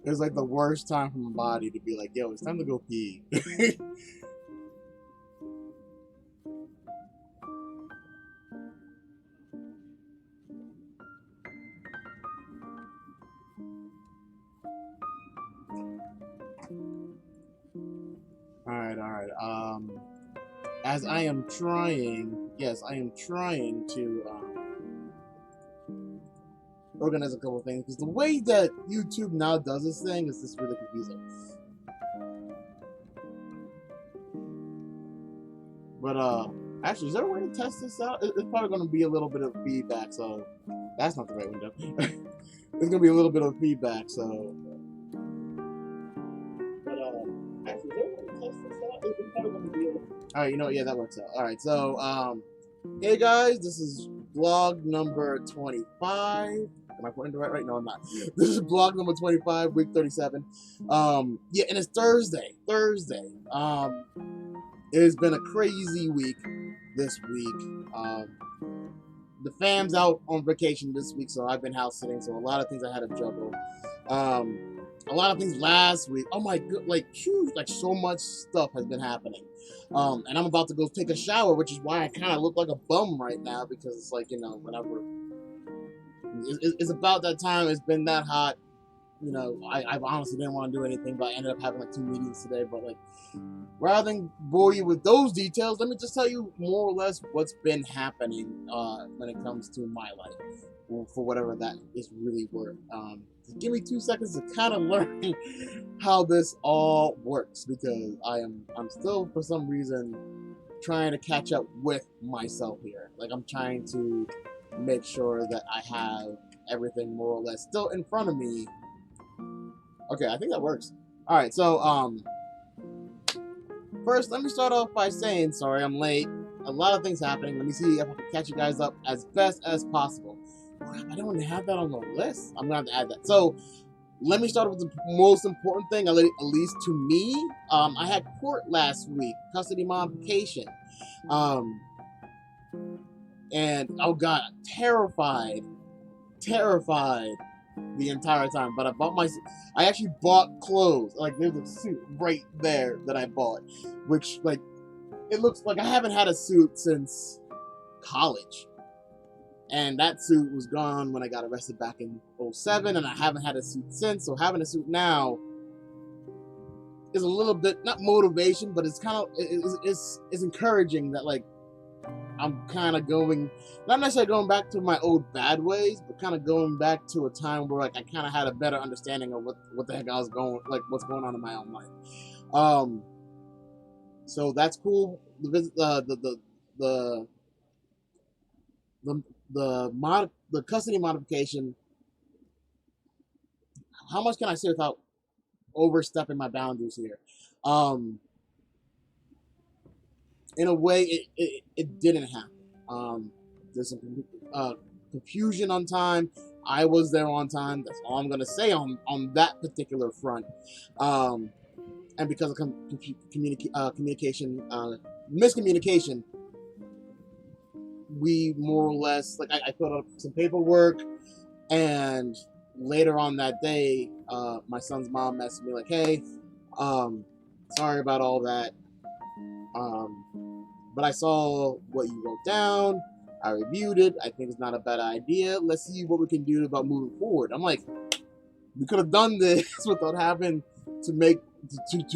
It's like the worst time for my body to be like, yo, it's time to go pee. Alright, alright. As I am trying, yes, I am trying to organize a couple of things, because the way that YouTube now does this thing is just really confusing. But actually, is there a way to test this out? It's probably going to be a little bit of feedback, so that's not the right window. It's going to be a little bit of feedback, so. But actually, is there a way to test this out? It's probably going to be. All right, you know what? Yeah, that works out. All right, so hey guys, this is vlog number 25. Am I pointing to right? No, I'm not. This is vlog number 25, week 37. Yeah, and it's Thursday. It has been a crazy week this week. The fam's out on vacation this week, so I've been house sitting, so a lot of things I had to juggle. A lot of things last week. Oh my god, like huge, like so much stuff has been happening. And I'm about to go take a shower, which is why I kind of look like a bum right now, because it's like, you know, whenever it's about that time, it's been that hot. You know, I honestly didn't want to do anything, but I ended up having like 2 meetings today. But like, rather than bore you with those details, let me just tell you more or less what's been happening when it comes to my life, for whatever that is really worth. Just give me 2 seconds to kind of learn how this all works, because I'm still, for some reason, trying to catch up with myself here. Like, I'm trying to make sure that I have everything more or less still in front of me. Okay, I think that works. All right, so first, let me start off by saying sorry I'm late. A lot of things happening. Let me see if I can catch you guys up as best as possible. Crap, I don't have that on the list. I'm gonna have to add that. So let me start with the most important thing, at least to me. I had court last week, custody modification. And oh god, terrified the entire time. But I actually bought clothes. Like, there's a suit right there that I bought, which, like, it looks like I haven't had a suit since college. And that suit was gone when I got arrested back in 07, and I haven't had a suit since. So having a suit now is a little bit, not motivation, but it's kind of, it's encouraging that, like, I'm kind of going, not necessarily going back to my old bad ways, but kind of going back to a time where, like, I kind of had a better understanding of what the heck I was going, like, what's going on in my own life. So that's cool. The custody modification. How much can I say without overstepping my boundaries here? In a way, it didn't happen. There's some confusion on time. I was there on time. That's all I'm gonna say on that particular front. And because of communication, miscommunication, we more or less, like, I filled out some paperwork, and later on that day, my son's mom messaged me like, "Hey, sorry about all that. But I saw what you wrote down. I reviewed it. I think it's not a bad idea. Let's see what we can do about moving forward." I'm like, we could have done this without having to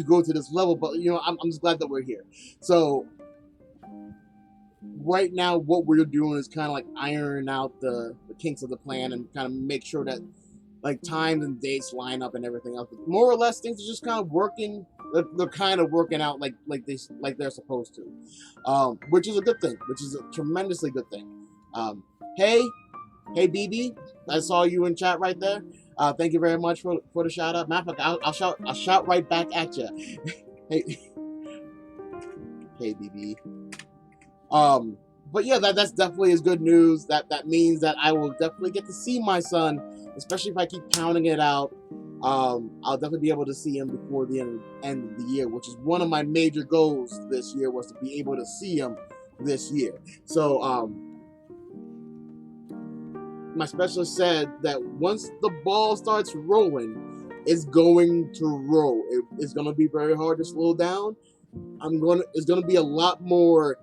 go to this level, but, you know, I'm just glad that we're here. So right now, what we're doing is kind of like ironing out the kinks of the plan, and kind of make sure that, like, times and dates line up and everything else. But more or less, things are just kind of working. They're kind of working out like they're supposed to, which is a good thing, which is a tremendously good thing. Hey BB, I saw you in chat right there. Thank you very much for the shout out. Matter of fact, I'll shout right back at you. Hey BB. But yeah, that's definitely is good news. That means that I will definitely get to see my son, especially if I keep pounding it out. I'll definitely be able to see him before the end of the year, which is one of my major goals this year, was to be able to see him this year. So my specialist said that once the ball starts rolling, it's going to roll. It's going to be very hard to slow down. It's going to be a lot more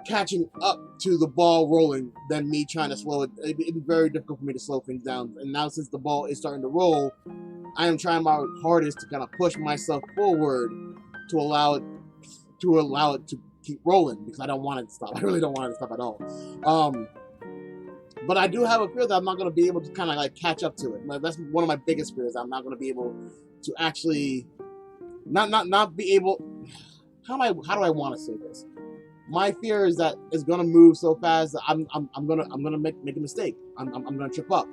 catching up to the ball rolling than me trying to slow it. It'd be very difficult for me to slow things down. And now since the ball is starting to roll, I am trying my hardest to kind of push myself forward to allow it to keep rolling, because I don't want it to stop. I really don't want it to stop at all. But I do have a fear that I'm not going to be able to kind of like catch up to it. Like, that's one of my biggest fears. I'm not going to be able to actually not be able. How do I want to say this? My fear is that it's gonna move so fast that I'm gonna make a mistake. I'm gonna trip up.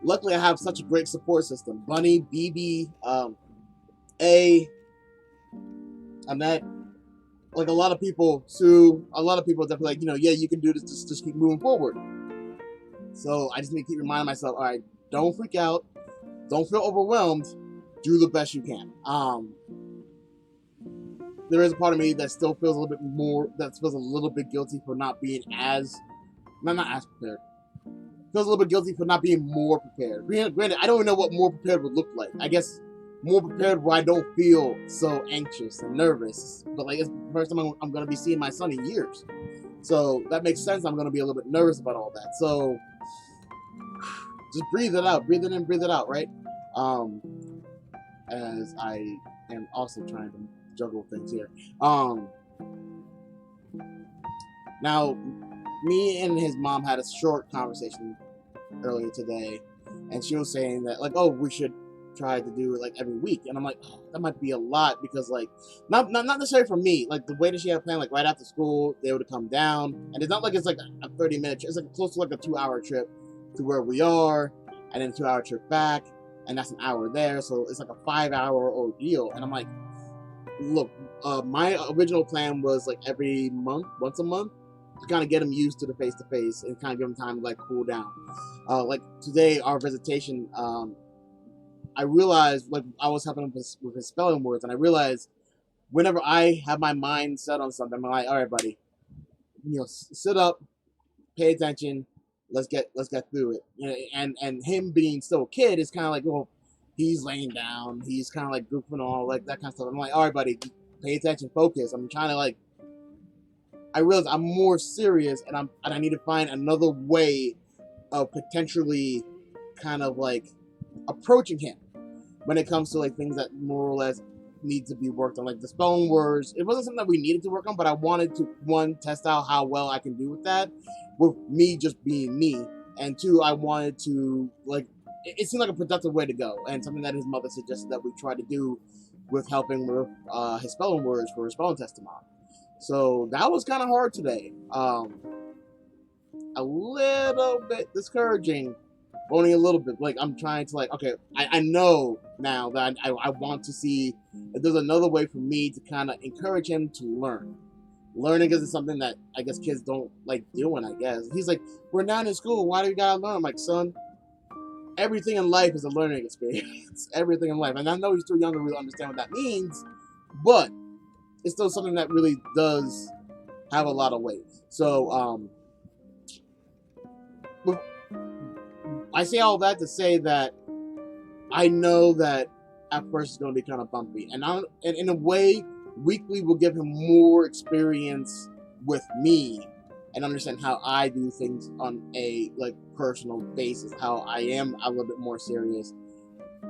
Luckily, I have such a great support system. Bunny, BB, A, Annette, like a lot of people, Sue, a lot of people that be like, yeah, you can do this. Just keep moving forward. So I just need to keep reminding myself, all right, don't freak out, don't feel overwhelmed, do the best you can. There is a part of me that still feels a little bit guilty for not being not as prepared. Feels a little bit guilty for not being more prepared. Granted, I don't even know what more prepared would look like. I guess more prepared where I don't feel so anxious and nervous. But like, it's the first time I'm going to be seeing my son in years. So that makes sense. I'm going to be a little bit nervous about all that. So just breathe it out. Breathe it in, breathe it out, right? As I am also trying to juggle things here. Now, me and his mom had a short conversation earlier today, and she was saying that, like, oh, we should try to do it like every week. And I'm like, oh, that might be a lot, because like not necessarily for me. Like, the way that she had planned, like right after school they would come down, and it's not like it's like a 30-minute trip. It's like close to like a 2-hour trip to where we are, and then a 2-hour trip back, and that's an hour there, so it's like a 5-hour ordeal. And I'm like, look, my original plan was like once a month, to kind of get him used to the face-to-face and kind of give him time to like cool down. Like today, our visitation, I realized, like, I was helping him with his spelling words, and I realized whenever I have my mind set on something, I'm like, all right, buddy, sit up, pay attention, let's get through it. And him being still a kid is kind of like, well, he's laying down, he's kind of like goofing all like that kind of stuff. I'm like, all right, buddy, pay attention, focus. I'm trying to like, I realize I'm more serious, and I need to find another way of potentially kind of like approaching him when it comes to like things that more or less need to be worked on, like the spelling words. It wasn't something that we needed to work on, but I wanted to, one, test out how well I can do with that, with me just being me, and two, I wanted to like, it seemed like a productive way to go, and something that his mother suggested that we try to do with helping with his spelling words for his spelling test tomorrow. So that was kind of hard today. A little bit discouraging, only a little bit. Like, I'm trying to like, okay, I know now that I want to see if there's another way for me to kind of encourage him to learn. Learning isn't something that I guess kids don't like doing, I guess. He's like, we're not in school, why do we gotta learn? I'm like, son, everything in life is a learning experience. Everything in life. And I know he's too young to really understand what that means, but it's still something that really does have a lot of weight. So, I say all that to say that I know that at first it's going to be kind of bumpy. And in a way, weekly will give him more experience with me and understand how I do things on a like personal basis, how I am a little bit more serious.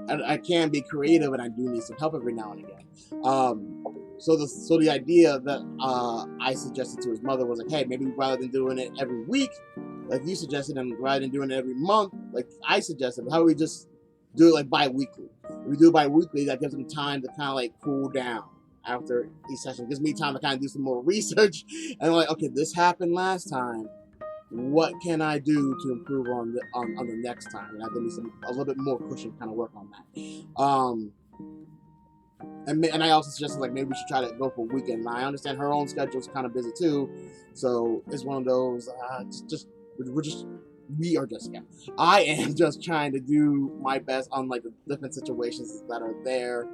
And I can be creative, and I do need some help every now and again. So the idea that I suggested to his mother was like, hey, maybe rather than doing it every week, like you suggested, and rather than doing it every month, like I suggested, how do we just do it like bi-weekly? If we do it bi-weekly, that gives him time to kind of like cool down after each session. It gives me time to kind of do some more research, and I'm like, okay, this happened last time. What can I do to improve on the next time? And I give me a little bit more cushion to kind of work on that. And I also suggested like maybe we should try to go for a weekend. Now I understand her own schedule is kind of busy too, so it's one of those. I am just trying to do my best on like the different situations that are there,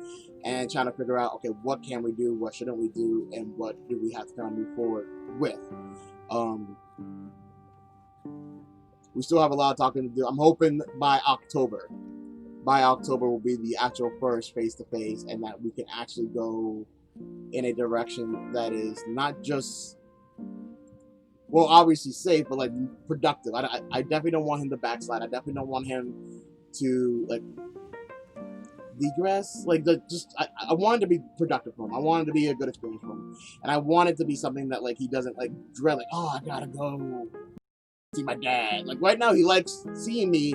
and trying to figure out, okay, what can we do, what shouldn't we do, and what do we have to kind of move forward with. we still have a lot of talking to do. I'm hoping by October will be the actual first face-to-face, and that we can actually go in a direction that is not just, well, obviously safe, but like productive. I definitely don't want him to backslide. I definitely don't want him to like degress. Like I want it to be productive for him. I want it to be a good experience for him, and I want it to be something that like he doesn't like dread. Like, oh, I gotta go see my dad. Like right now, he likes seeing me.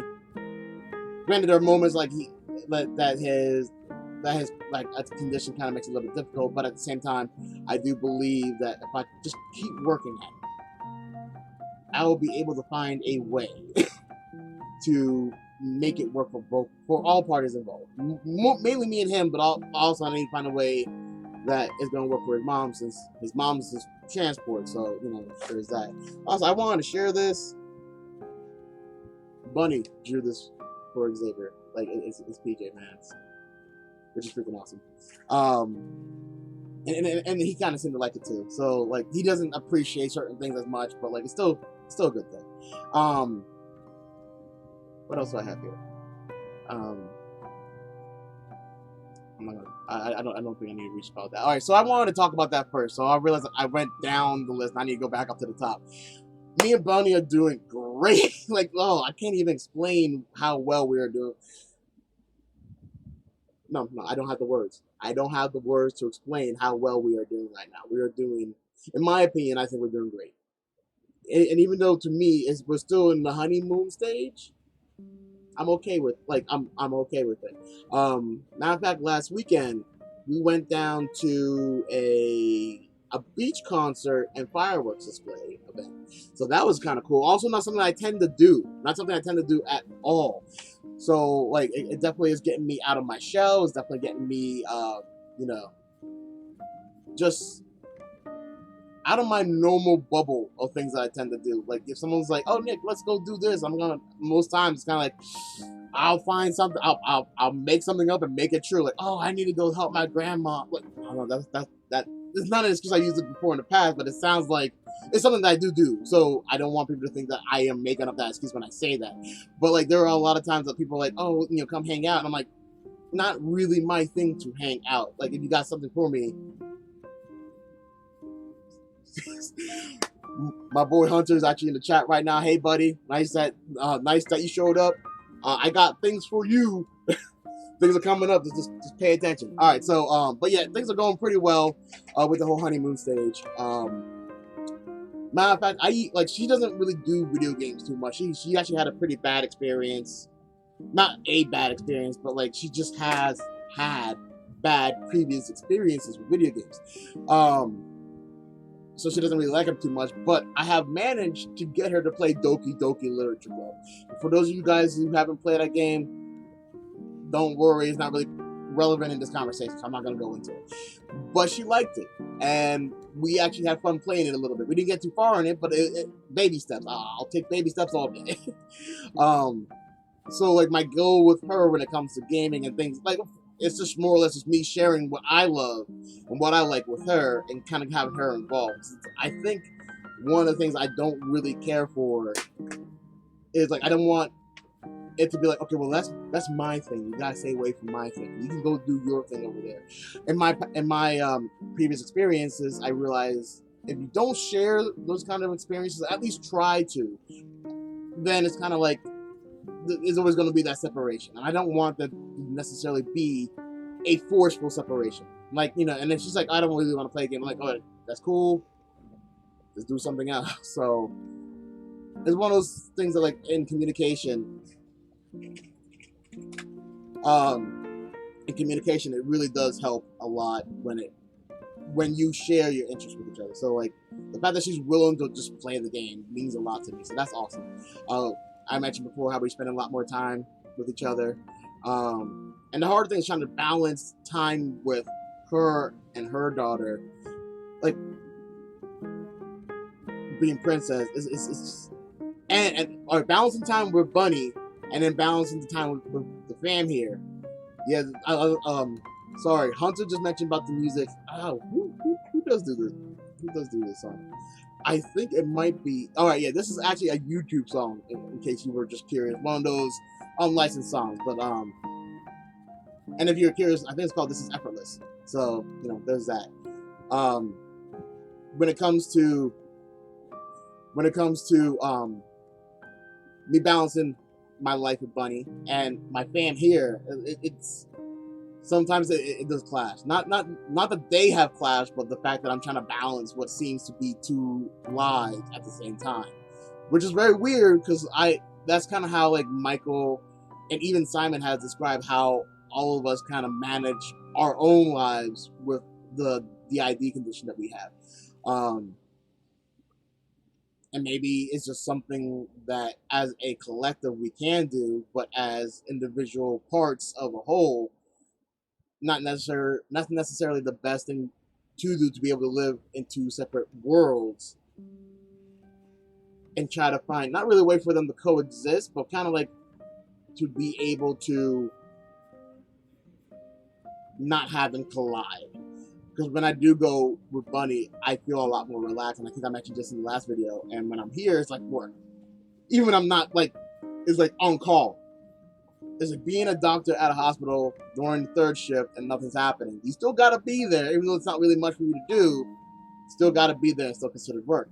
Granted, there are moments like his like a condition kind of makes it a little bit difficult, but at the same time, I do believe that if I just keep working at it, I will be able to find a way to make it work for all parties involved. Mainly me and him, but also I need to find a way that is going to work for his mom, since his mom's his transport. So you know, there's that. Also, I wanted to share this. Bunny drew this for Xavier. Like it's PJ Masks, which is freaking awesome. And he kind of seemed to like it too. So like he doesn't appreciate certain things as much, but like it's still a good thing. What else do I have here? I'm not gonna, I don't think I need to reach about that. All right, so I wanted to talk about that first. So I realized I went down the list. And I need to go back up to the top. Me and Bunny are doing great. Like, oh, I can't even explain how well we are doing. No, I don't have the words. I don't have the words to explain how well we are doing right now. We are doing, in my opinion, I think we're doing great. And even though to me, we're still in the honeymoon stage, I'm okay with I'm okay with it. Matter of fact, last weekend we went down to a beach concert and fireworks display event. So that was kind of cool. Also, not something I tend to do. Not something I tend to do at all. So like it definitely is getting me out of my shell. It's definitely getting me you know, just out of my normal bubble of things that I tend to do. Like if someone's like, "Oh, Nick, let's go do this," most times it's kind of like I'll find something. I'll make something up and make it true. Like, oh, I need to go help my grandma. Like, I don't know. That. It's not an excuse. I used it before in the past, but it sounds like it's something that I do. So I don't want people to think that I am making up that excuse when I say that. But like, there are a lot of times that people are like, "Oh, you know, come hang out," and I'm like, not really my thing to hang out. Like, if you got something for me. My boy Hunter is actually in the chat right now. Hey, buddy, nice that you showed up. I got things for you. Things are coming up. Just pay attention. All right, so but yeah, things are going pretty well with the whole honeymoon stage. Matter of fact, she doesn't really do video games too much. She actually had a pretty bad experience. Not a bad experience, but like she just has had bad previous experiences with video games. So she doesn't really like them too much, but I have managed to get her to play Doki Doki Literature Club. For those of you guys who haven't played that game, don't worry, it's not really relevant in this conversation, so I'm not going to go into it. But she liked it, and we actually had fun playing it a little bit. We didn't get too far in it, but baby steps. I'll take baby steps all day. So like my goal with her when it comes to gaming and things, like it's just more or less just me sharing what I love and what I like with her and kind of having her involved. I think one of the things I don't really care for is like I don't want it to be like, okay, well that's my thing. You gotta stay away from my thing. You can go do your thing over there. In my previous experiences, I realized if you don't share those kind of experiences, at least try to. Then it's kind of like there's always going to be that separation, and I don't want that to necessarily be a forceful separation. Like, you know, and if she's like, I don't really want to play a game, I'm like, oh, that's cool. Let's do something else. So it's one of those things that, like, in communication, it really does help a lot when you share your interests with each other. So like the fact that she's willing to just play the game means a lot to me. So that's awesome. I mentioned before how we spend a lot more time with each other. And the hard thing is trying to balance time with her and her daughter. Like being princess is or balancing time with Bunny and then balancing the time with the fam here. Yeah, sorry, Hunter just mentioned about the music. Oh, who does do this? Who does do this song? I think it might be. All right, yeah, this is actually a YouTube song. In case you were just curious, one of those unlicensed songs. But and if you're curious, I think it's called "This Is Effortless." So there's that. Um, when it comes to me balancing my life with Bunny and my fam here, it's sometimes it does clash. Not that they have clashed, but the fact that I'm trying to balance what seems to be two lives at the same time, which is very weird because that's kind of how like Michael and even Simon has described how all of us kind of manage our own lives with the ID condition that we have. And maybe it's just something that as a collective we can do, but as individual parts of a whole, not necessarily the best thing to do, to be able to live in two separate worlds and try to find not really a way for them to coexist, but kind of like to be able to not have them collide. Because when I do go with Bunny, I feel a lot more relaxed, and I think I mentioned just in the last video. And when I'm here, it's like work. Even when I'm not like, it's like on call. It's like being a doctor at a hospital during the third shift and nothing's happening. You still gotta be there, even though it's not really much for you to do. Still gotta be there and still considered work.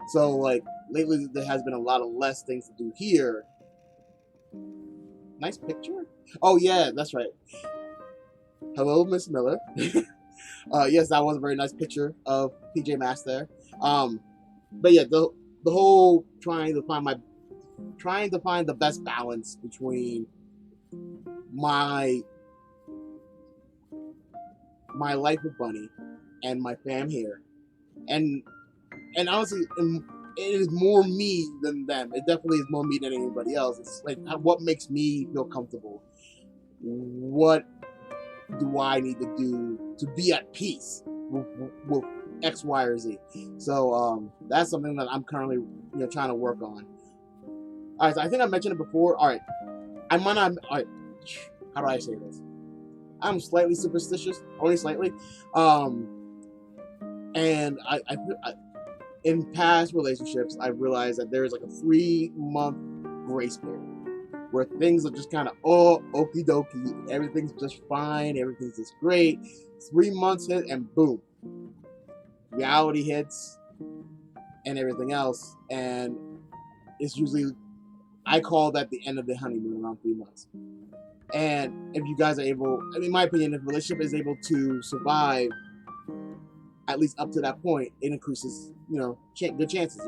So like lately, there has been a lot of less things to do here. Nice picture. Oh yeah, that's right. Hello, Miss Miller. Yes, that was a very nice picture of PJ Masks there. But yeah, the whole trying to find the best balance between my life with Bunny and my fam here, and honestly, it is more me than them. It definitely is more me than anybody else. It's like what makes me feel comfortable. What do I need to do to be at peace with X, Y, or Z? So that's something that I'm currently trying to work on. All right, so I think I mentioned it before. All right, I might not. All right, how do I say this? I'm slightly superstitious, only slightly. And I in past relationships, I realized that there's like a 3-month grace period where things are just kind of okie dokie, everything's just fine, everything's just great. 3 months hit and boom, reality hits and everything else, and it's usually, I call that the end of the honeymoon around 3 months. And if you guys are able, I mean, in my opinion, if a relationship is able to survive at least up to that point, it increases, good chances,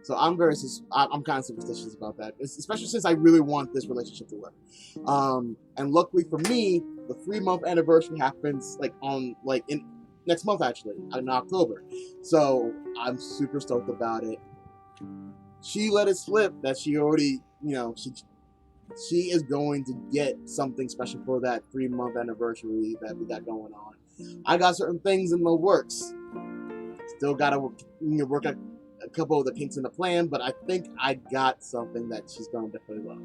So I'm kind of superstitious about that, especially since I really want this relationship to work. And luckily for me, the 3-month anniversary happens in next month, actually, in October. So I'm super stoked about it. She let it slip that she already, she is going to get something special for that 3-month anniversary that we got going on. I got certain things in the works. Still got to work out a couple of the kinks in the plan, but I think I got something that she's going to definitely love.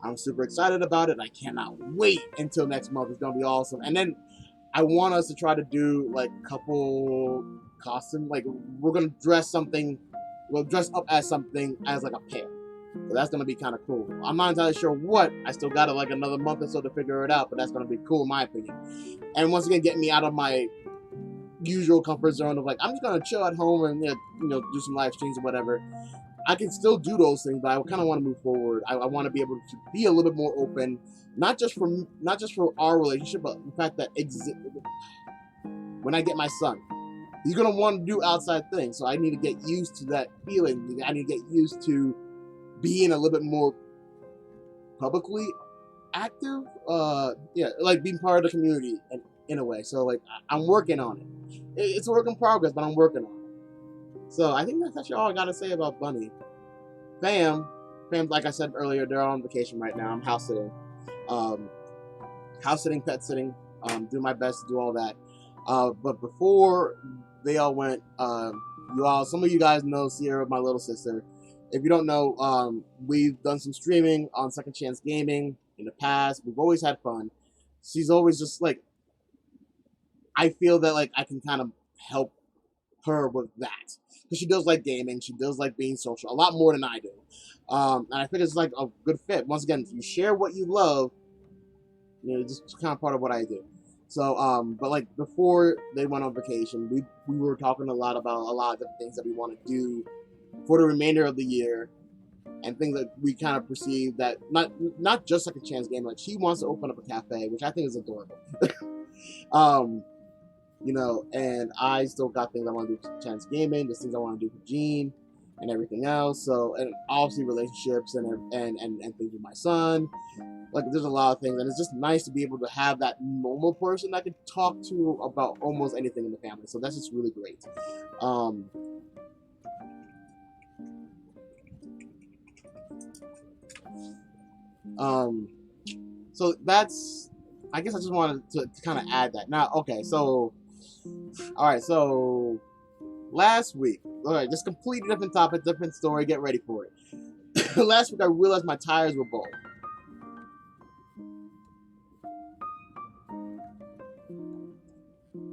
I'm super excited about it. I cannot wait until next month. It's going to be awesome. And then I want us to try to do like a couple costume. Like we're going to dress something. We'll dress up as something as like a pair. So that's going to be kind of cool. I'm not entirely sure what. I still got like another month or so to figure it out, but that's going to be cool in my opinion. And once again, get me out of my usual comfort zone of like, I'm just going to chill at home and do some live streams or whatever. I can still do those things, but I kind of want to move forward. I want to be able to be a little bit more open, not just for our relationship, but the fact that when I get my son, he's going to want to do outside things. So I need to get used to that feeling. I need to get used to being a little bit more publicly active. Like being part of the community and in a way. So like I'm working on it. It's a work in progress, but I'm working on it. So I think that's actually all I got to say about Bunny. Fam, like I said earlier, they're on vacation right now. I'm house sitting, pet sitting, do my best to do all that. But before they all went, some of you guys know Sierra, my little sister. If you don't know, we've done some streaming on Second Chance Gaming in the past. We've always had fun. She's always just like I feel that like I can kind of help her with that, because she does like gaming, she does like being social a lot more than I do, and I think it's like a good fit. Once again, if you share what you love, you know, it's just kind of part of what I do. So, but like before they went on vacation, we were talking a lot about a lot of different things that we want to do for the remainder of the year, and things that we kind of perceive that not just like a chance game. Like she wants to open up a cafe, which I think is adorable. um, you know, and I still got things I want to do for chance gaming. There's things I want to do for Gene and everything else. So, and obviously relationships and things with my son. Like there's a lot of things, and it's just nice to be able to have that normal person that I can talk to about almost anything in the family. So that's just really great. So that's, I guess I just wanted to kind of add that. Now, okay, so, all right, so last week, all right, just completely different topic, different story. Get ready for it. Last week, I realized my tires were bald.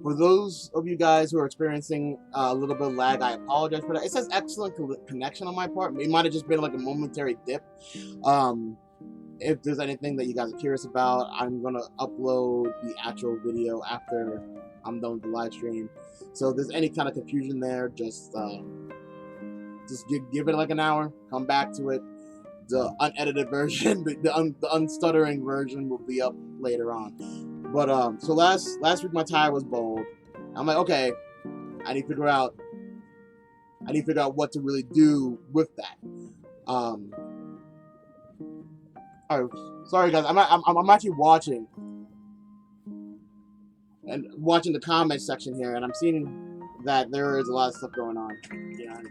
For those of you guys who are experiencing a little bit of lag, I apologize for that. It says excellent connection on my part. It might have just been like a momentary dip. If there's anything that you guys are curious about, I'm going to upload the actual video after I'm done with the live stream. So if there's any kind of confusion there, just give it like an hour, come back to it. The unedited version, the unstuttering version will be up later on. But so last week my tire was bald. I'm like, okay, I need to figure out what to really do with that. All right, sorry guys, I'm actually watching the comment section here, and I'm seeing that there is a lot of stuff going on. Yeah.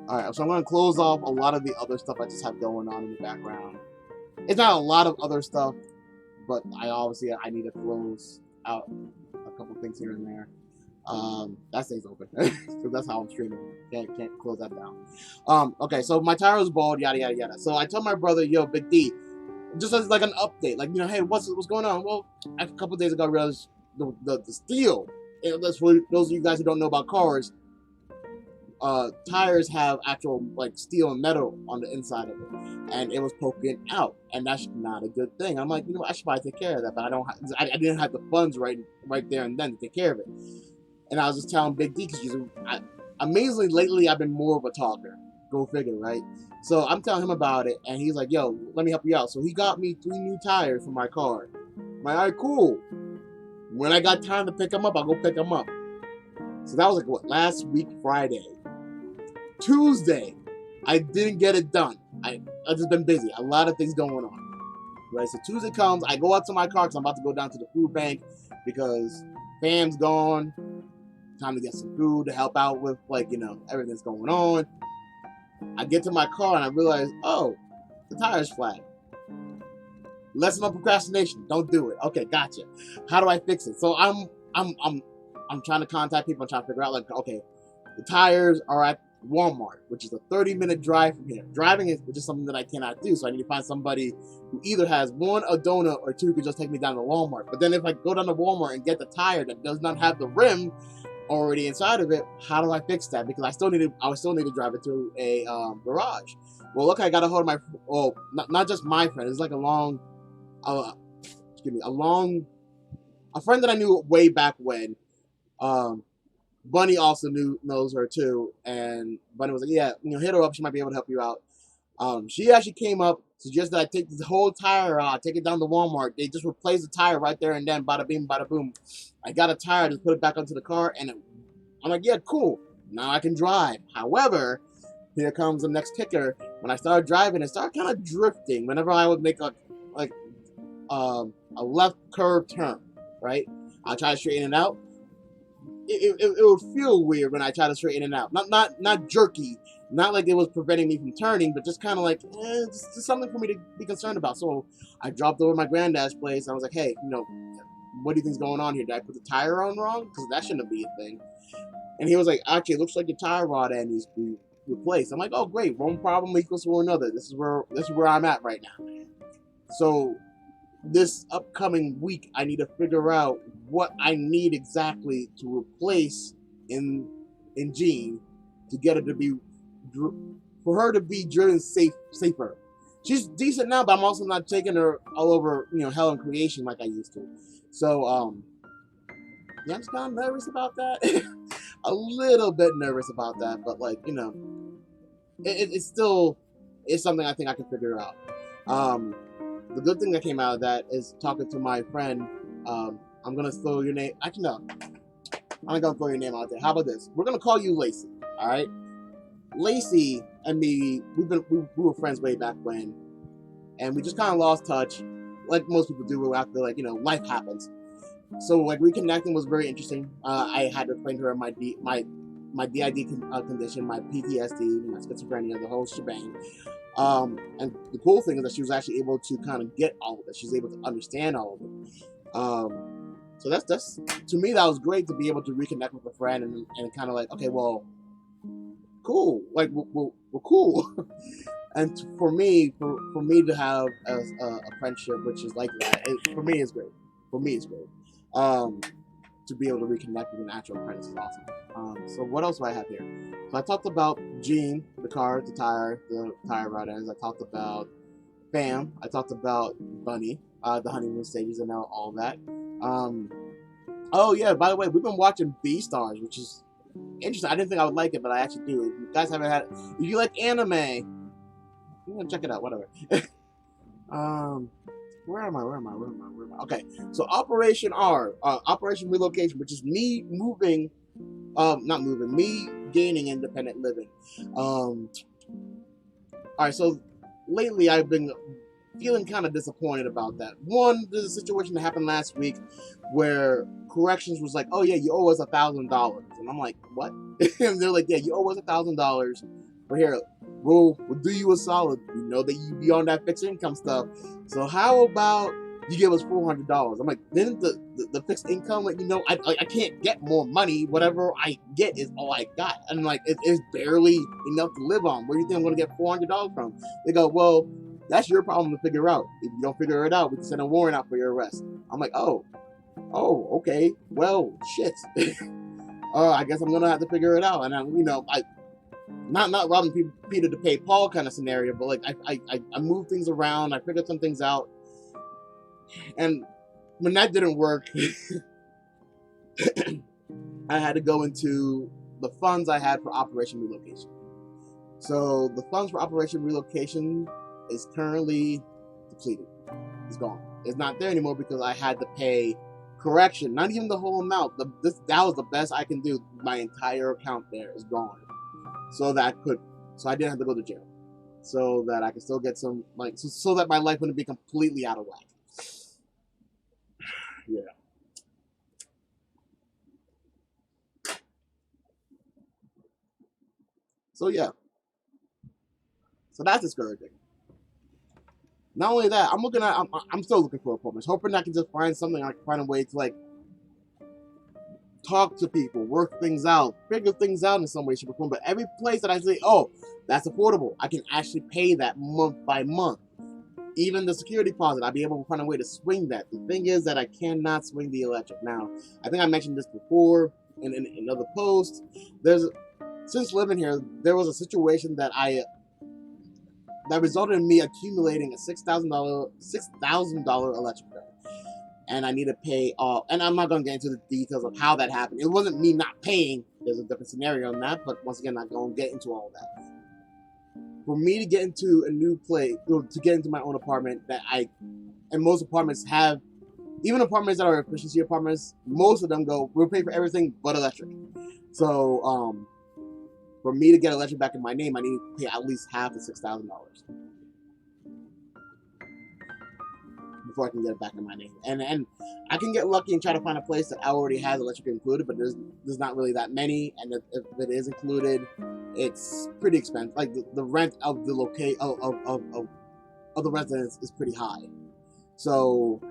Alright, so I'm going to close off a lot of the other stuff I just have going on in the background. It's not a lot of other stuff, but I need to close out a couple things here and there. That stays open, because that's how I'm streaming. Can't close that down. Okay, so my tire was bald, yada yada yada. So I told my brother, yo, Big D, just as like an update, like, you know, hey, what's going on? Well, a couple days ago I realized the steel. And that's for those of you guys who don't know about cars. Tires have actual like steel and metal on the inside of it, and it was poking out, and that's not a good thing. I'm like, you know, I should probably take care of that, but I didn't have the funds right there and then to take care of it. And I was just telling Big D, because amazingly lately I've been more of a talker. Go figure, right? So I'm telling him about it, and he's like, yo, let me help you out. So he got me 3 new tires for my car. I'm like, all right, cool. When I got time to pick them up, I'll go pick them up. So that was like, what, last week Friday. Tuesday, I didn't get it done. I've just been busy. A lot of things going on. Right, so Tuesday comes, I go out to my car because I'm about to go down to the food bank because fam's gone. Time to get some food to help out with, like, you know, everything's going on. I get to my car and I realize, oh, the tire's flat. Lesson on procrastination. Don't do it. Okay, gotcha. How do I fix it? So I'm trying to contact people. I'm trying to figure out, like, okay, the tires are at Walmart, which is a 30-minute drive from here. Driving is just something that I cannot do, so I need to find somebody who either has 1, a donut, or 2, could just take me down to Walmart. But then if I go down to Walmart and get the tire that does not have the rim already inside of it, how do I fix that? Because I still need to drive it to a garage. Well, look, I got a hold of my, well, not just my friend. It's like a friend that I knew way back when. Bunny also knows her too, and Bunny was like, yeah, you know, hit her up, she might be able to help you out. She actually came up, suggested I take the whole tire out, take it down to Walmart. They just replaced the tire right there and then, bada bing, bada boom. I got a tire, just put it back onto the car, and I'm like, yeah, cool, now I can drive. However, here comes the next kicker. When I started driving, it started kind of drifting whenever I would make a left curve turn, right? I try to straighten it out. It would feel weird when I try to straighten it out. Not jerky, not like it was preventing me from turning, but just kind of like, just something for me to be concerned about. So I dropped over my granddad's place. I was like, hey, you know, what do you think's going on here? Did I put the tire on wrong? Because that shouldn't be a thing. And he was like, actually, it looks like your tire rod end needs to be replaced. I'm like, oh great, one problem equals to another. This is where I'm at right now. So this upcoming week, I need to figure out what I need exactly to replace in Jean to get her to be, for her to be driven safer. She's decent now, but I'm also not taking her all over, hell and creation like I used to. So, yeah, I'm just kind of nervous about that. A little bit nervous about that, but like, it's still, it's something I think I can figure out. The good thing that came out of that is talking to my friend. I'm gonna throw your name. Actually, no, I'm not gonna throw your name out there. How about this? We're gonna call you Lacey. All right, Lacey and me. We were friends way back when, and we just kind of lost touch, like most people do after life happens. So like reconnecting was very interesting. I had to explain to her my DID condition, my PTSD, my schizophrenia, the whole shebang. And the cool thing is that she was actually able to kind of get all of it. She's able to understand all of it. So that's to me, that was great to be able to reconnect with a friend and kind of like, okay, well, cool, like we're cool. And for me to have a friendship which is like that, for me is great. For me, it's great. To be able to reconnect with an actual friend is awesome. So what else do I have here? So I talked about Jean, the car, the tire rod ends. I talked about Bam. I talked about Bunny, the honeymoon stages and all that. Oh yeah, by the way, we've been watching Beastars, which is interesting. I didn't think I would like it, but I actually do. If you guys haven't had it, if you like anime, you can check it out, whatever. Where am I? Okay, so Operation R, Operation Relocation, which is me moving, not moving, me gaining independent living. All right, so lately I've been feeling kind of disappointed about that. One, there's a situation that happened last week where corrections was like, oh yeah, you owe us $1,000, and I'm like, what? And they're like, yeah, you owe us $1,000. We're here. We'll do you a solid. We know that you be on that fixed income stuff. So how about you give us $400? I'm like, didn't the fixed income let you know I can't get more money? Whatever I get is all I got. And like, it's barely enough to live on. Where do you think I'm going to get $400 from? They go, well, that's your problem to figure out. If you don't figure it out, we can send a warrant out for your arrest. I'm like, oh, okay. Well, shit. I guess I'm going to have to figure it out. And I not robbing Peter to pay Paul kind of scenario, but like I move things around, I figured some things out, and when that didn't work, I had to go into the funds I had for Operation Relocation. So the funds for Operation Relocation is currently depleted. It's gone. It's not there anymore because I had to pay correction, not even the whole amount. That was the best I can do. My entire account there is gone. So I didn't have to go to jail, so that I could still get some, so that my life wouldn't be completely out of whack. Yeah. So yeah. So that's discouraging. Not only that, I'm still looking for apartments, hoping I can just find something. I can find a way to like talk to people, work things out, figure things out in some way, shape, or form. But every place that I say, oh, that's affordable, I can actually pay that month by month. Even the security deposit, I'll be able to find a way to swing that. The thing is that I cannot swing the electric. Now, I think I mentioned this before in another post. Since living here, there was a situation that resulted in me accumulating a $6,000 electric bill. And I need to pay all, and I'm not going to get into the details of how that happened. It wasn't me not paying. There's a different scenario on that, but once again, I'm not going to get into all that. For me to get into a new place, to get into my own apartment and most apartments have, even apartments that are efficiency apartments, most of them go, we'll pay for everything but electric. So, for me to get electric back in my name, I need to pay at least half the $6,000. Before I can get it back in my name, and I can get lucky and try to find a place that already has electric included, but there's not really that many, and if it is included, it's pretty expensive. Like the rent of the of the residence is pretty high, so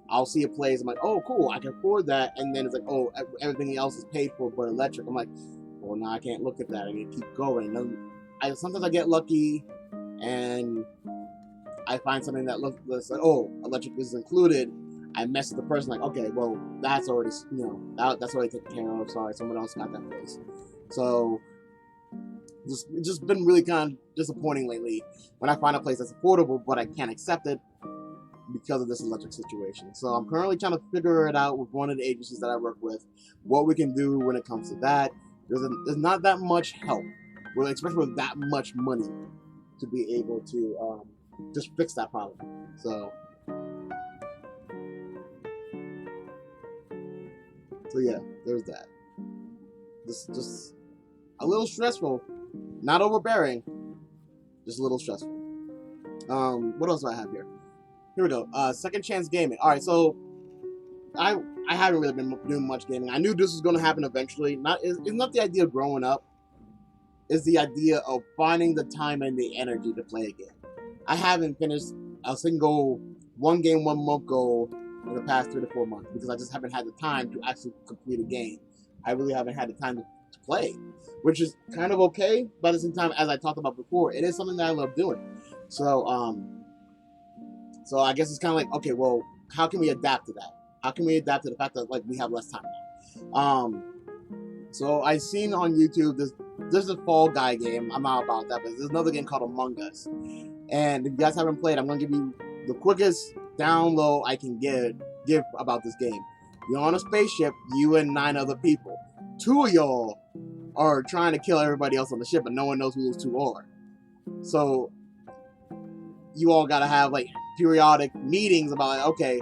I'll see a place, I'm like, oh cool, I can afford that, and then it's like, oh, everything else is paid for but electric. I'm like, well, no, I can't look at that. I need to keep going. And sometimes I get lucky, and I find something that looks like, oh, electric is included, I message the person like, okay, well, that's already, that's already taken care of. Sorry, someone else got that place. So it's just been really kind of disappointing lately when I find a place that's affordable, but I can't accept it because of this electric situation. So I'm currently trying to figure it out with one of the agencies that I work with, what we can do when it comes to that. There's not that much help, especially with that much money, to be able to just fix that problem. So yeah, there's that. Just a little stressful, not overbearing, just a little stressful. What else do I have here? Here we go. Second Chance Gaming. All right, so I haven't really been doing much gaming. I knew this was going to happen eventually. It's not the idea of growing up. It's the idea of finding the time and the energy to play a game. I haven't finished a single 1 game 1 month goal in the past 3 to 4 months because I just haven't had the time to actually complete a game. I really haven't had the time to play, which is kind of okay. But at the same time, as I talked about before, it is something that I love doing. So I guess it's kind of like, okay, well, how can we adapt to that? How can we adapt to the fact that like we have less time now? So I seen on YouTube there's a Fall Guy game. I'm not about that, but there's another game called Among Us. And if you guys haven't played, I'm gonna give you the quickest download I can give about this game. You're on a spaceship, you and 9 other people. 2 of y'all are trying to kill everybody else on the ship, but no one knows who those 2 are. So you all gotta have like periodic meetings about like, okay,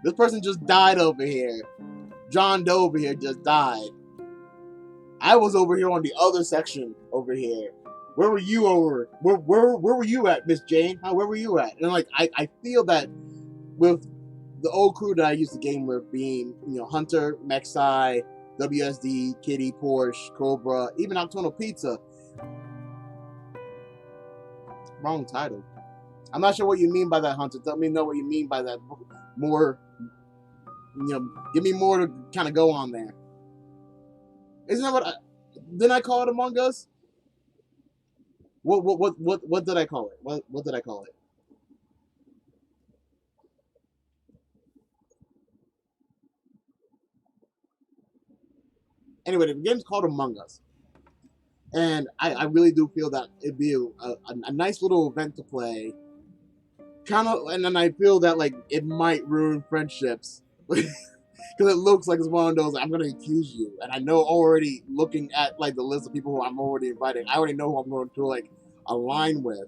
this person just died over here. John Doe over here just died. I was over here on the other section over here. Where were you over? Where were you at, Miss Jane? Where were you at? And like I feel that with the old crew that I used to game with, being Hunter, Mexi, WSD, Kitty, Porsche, Cobra, even Nocturnal Pizza. Wrong title. I'm not sure what you mean by that, Hunter. Let me know what you mean by that. More, give me more to kind of go on there. Isn't that didn't I call it Among Us? What did I call it? What did I call it? Anyway, the game's called Among Us. And I really do feel that it'd be a nice little event to play. And then I feel that like it might ruin friendships. Because it looks like it's one of those, I'm going to accuse you. And I know already, looking at like the list of people who I'm already inviting, I already know who I'm going to like align with.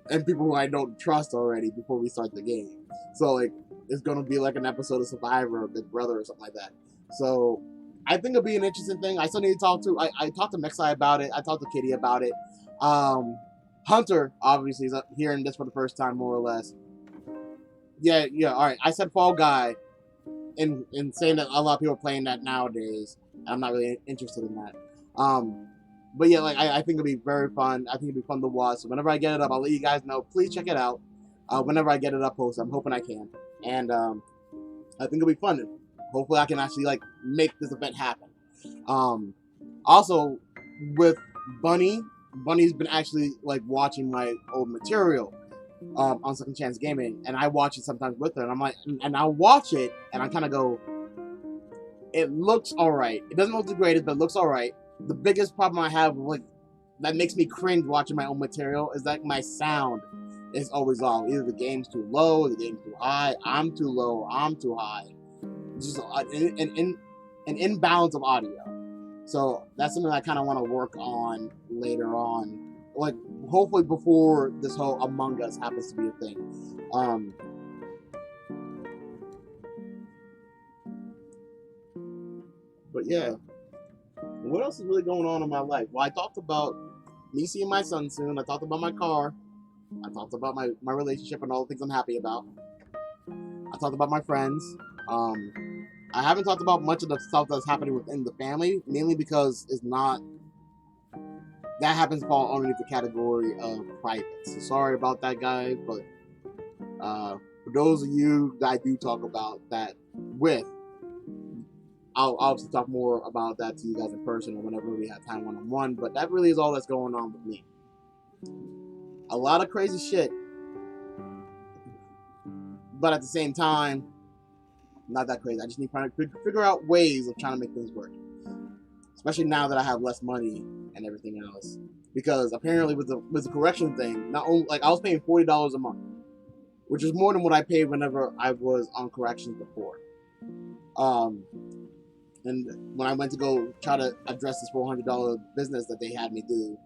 And people who I don't trust already before we start the game. So like, it's going to be like an episode of Survivor or Big Brother or something like that. So I think it'll be an interesting thing. I still need to talk to, I talked to Mexi about it. I talked to Kitty about it. Hunter, obviously, is hearing this for the first time, more or less. Yeah, all right. I said Fall Guy in saying that a lot of people are playing that nowadays. I'm not really interested in that. But yeah, like I think it'll be very fun. I think it'll be fun to watch. So whenever I get it up, I'll let you guys know. Please check it out. Whenever I get it up, post. I'm hoping I can. And I think it'll be fun. Hopefully I can actually like make this event happen. Also, with Bunny's been actually like watching my old material on Second Chance Gaming, and I watch it sometimes with her, and I'm like, and I'll watch it, and I kind of go, it looks alright. It doesn't look the greatest, but it looks alright. The biggest problem I have, like, that makes me cringe watching my own material is that my sound is always off. Either the game's too low, the game's too high, I'm too low, I'm too high. It's just an imbalance of audio. So that's something I kind of want to work on later on. Like, hopefully before this whole Among Us happens to be a thing. But yeah. What else is really going on in my life? Well, I talked about me seeing my son soon. I talked about my car. I talked about my relationship and all the things I'm happy about. I talked about my friends. I haven't talked about much of the stuff that's happening within the family, mainly because it's not... That happens to fall underneath the category of private. So sorry about that, guys, but for those of you that I do talk about that with, I'll obviously talk more about that to you guys in person or whenever we have time one-on-one, but that really is all that's going on with me. A lot of crazy shit but at the same time, not that crazy. I just need to figure out ways of trying to make things work, especially now that I have less money and everything else. Because apparently with the correction thing, not only like I was paying $40 a month, which is more than what I paid whenever I was on corrections before. And when I went to go try to address this $400 business that they had me do,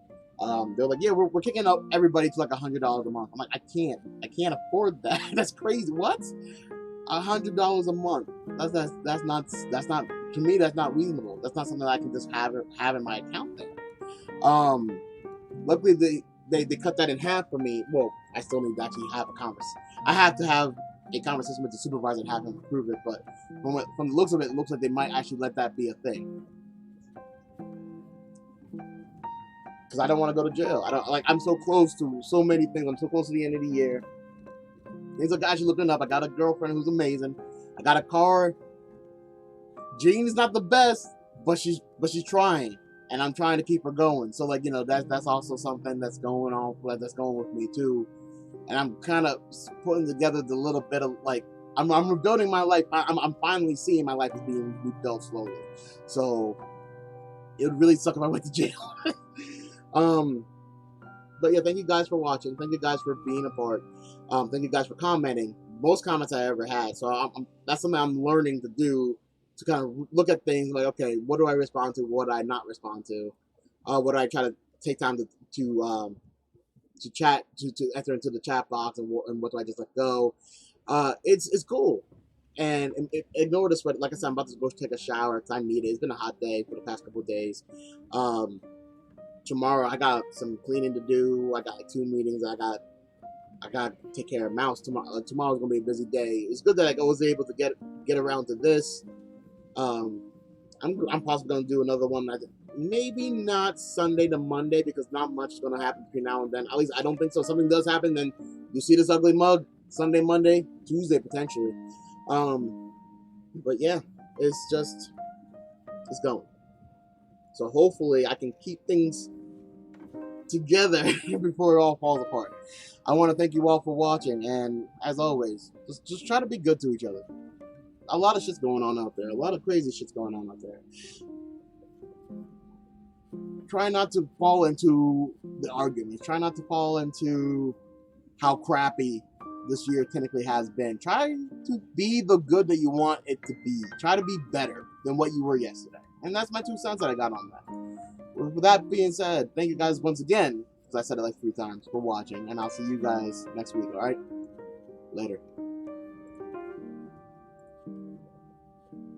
they're like, yeah, we're kicking out everybody to like $100 a month. I'm like, I can't afford that. That's crazy. What? $100 a month? That's not to me. That's not reasonable. That's not something that I can just have in my account there. Luckily they cut that in half for me. Well, I still need to actually have a conversation. I have to have a conversation with the supervisor and have him approve it. But from the looks of it looks like they might actually let that be a thing. Because I don't want to go to jail. I'm so close to so many things. I'm so close to the end of the year. Things are actually looking up. I got a girlfriend who's amazing. I got a car. Jean is not the best, but she's trying, and I'm trying to keep her going. So like, you know, that's also something that's going on, that's going with me too. And I'm kind of putting together the little bit of like, I'm rebuilding my life. I'm finally seeing my life is being rebuilt slowly. So it would really suck if I went to jail. But yeah, thank you guys for watching. Thank you guys for being a part. Thank you guys for commenting. Most comments I ever had. So that's something I'm learning to do, to kind of look at things like, okay, what do I respond to? What do I not respond to? What do I try to take time to chat, to enter into the chat box, and what do I just let go? It's cool. And ignore the sweat. Like I said, I'm about to go take a shower because I need it. It's been a hot day for the past couple of days. Tomorrow I got some cleaning to do. I got like 2 meetings. I got to take care of Mouse tomorrow. Tomorrow's gonna be a busy day. It's good that I was able to get around to this. I'm possibly gonna do another one. Maybe not Sunday to Monday because not much is gonna happen between now and then. At least I don't think so. Something does happen, then you see this ugly mug Sunday, Monday, Tuesday potentially. But yeah, it's going. So hopefully I can keep things together before it all falls apart. I want to thank you all for watching, and as always, just try to be good to each other. A lot of shit's going on out there. A lot of crazy shit's going on out there. Try not to fall into the arguments. Try not to fall into how crappy this year technically has been. Try to be the good that you want it to be. Try to be better than what you were yesterday. And that's my 2 cents that I got on that. With that being said, thank you guys once again, because I said it like 3 times, for watching. And I'll see you guys next week, alright? Later.